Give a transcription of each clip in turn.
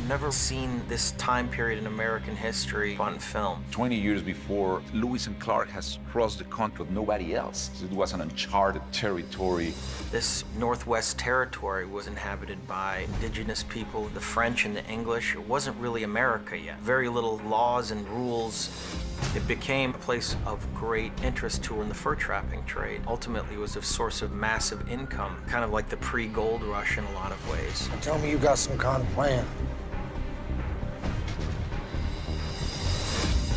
never seen this time period in American history on film. 20 years before, Lewis and Clark has crossed the country with nobody else. It was an uncharted territory. This Northwest Territory was inhabited by indigenous people, the French and the English. It wasn't really America yet. Very little laws and rules. It became a place of great interest to in the fur trapping trade. Ultimately, it was a source of massive income, kind of like the pre-gold rush in a lot of ways. Tell me you got some kind of plan.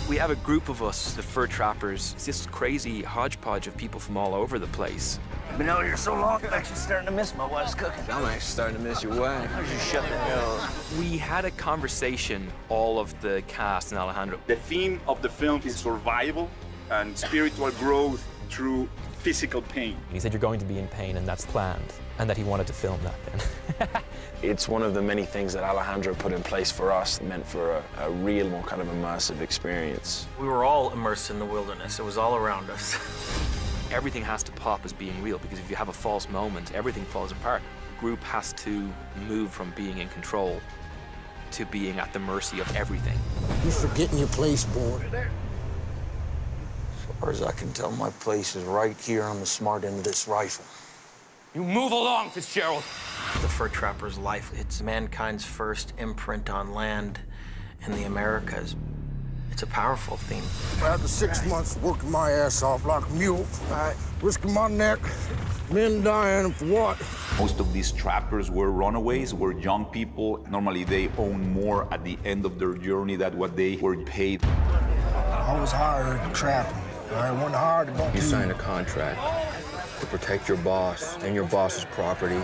We have a group of us, the fur trappers. It's this crazy hodgepodge of people from all over the place. I've been out here so long, I'm actually starting to miss my wife's cooking. I'm actually starting to miss your wife. Why don't you shut the hell up? We had a conversation, all of the cast and Alejandro. The theme of the film is survival and spiritual growth through physical pain. He said you're going to be in pain and that's planned, and that he wanted to film that then. It's one of the many things that Alejandro put in place for us, meant for a real, more kind of immersive experience. We were all immersed in the wilderness. It was all around us. Everything has to pop as being real, because if you have a false moment, everything falls apart. The group has to move from being in control to being at the mercy of everything. You're forgetting your place, boy. As far as I can tell, my place is right here on the smart end of this rifle. You move along, Fitzgerald. The fur trapper's life, it's mankind's first imprint on land in the Americas. It's a powerful theme. After 6 months working my ass off like a mule, risking my neck, men dying for what? Most of these trappers were runaways, were young people. Normally, they own more at the end of their journey than what they were paid. I was hired to trap him. I wasn't hired to go You signed a contract to protect your boss and your boss's property.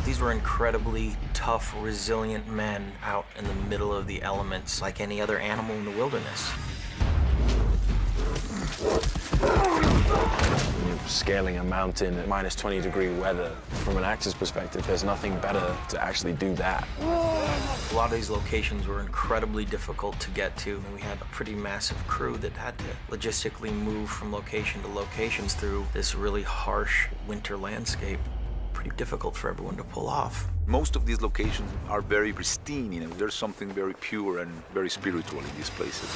These were incredibly tough, resilient men out in the middle of the elements, like any other animal in the wilderness. You're scaling a mountain at minus 20-degree weather. From an actor's perspective, there's nothing better to actually do that. A lot of these locations were incredibly difficult to get to, and we had a pretty massive crew that had to logistically move from location to locations through this really harsh winter landscape. Pretty difficult for everyone to pull off. Most of these locations are very pristine. You know, there's something very pure and very spiritual in these places.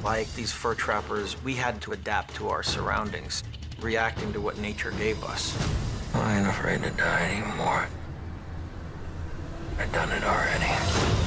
Like these fur trappers, we had to adapt to our surroundings, reacting to what nature gave us. I ain't afraid to die anymore. I've done it already.